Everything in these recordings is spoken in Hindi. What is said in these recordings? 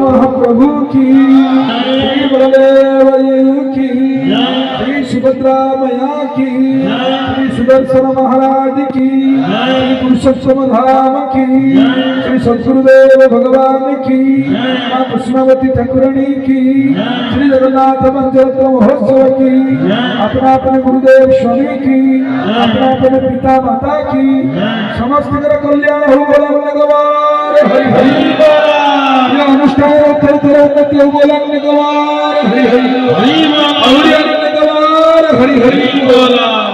महाप्रभु की, श्री बलदेव की, श्री सुभद्रा मैया की, श्री सुदर्शन महाराज की, श्री पुरुषोत्तम धाम की, श्री सद्गुरुदेव भगवान की, माँ कृष्णावती ठाकुरानी की, श्री जगन्नाथ मंदिर महोत्सव की, अपना अपने गुरुदेव स्वामी की, अपना अपने पिता माता की, समस्त कल्याण हो भगवान हरि हरि अनुष्ठान उन्नति हो भगवान हरि हरि हरि हरि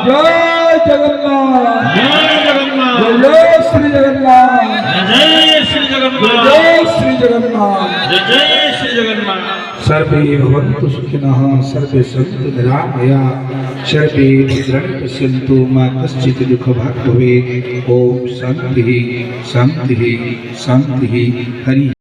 जय जगन्नाथ जय श्री जगन्नाथ जय श्री जगन्नाथ जय श्री जगन्नाथ जय श्री जगन्नाथ। सर्वे भवन्तु सुखिनः सर्वे सन्तु निरामयाः सर्वे भद्राणि पश्यन्तु मा कश्चित् दुःखभाग् भवेत्। ओम शान्तिः शान्तिः शान्तिः हरि।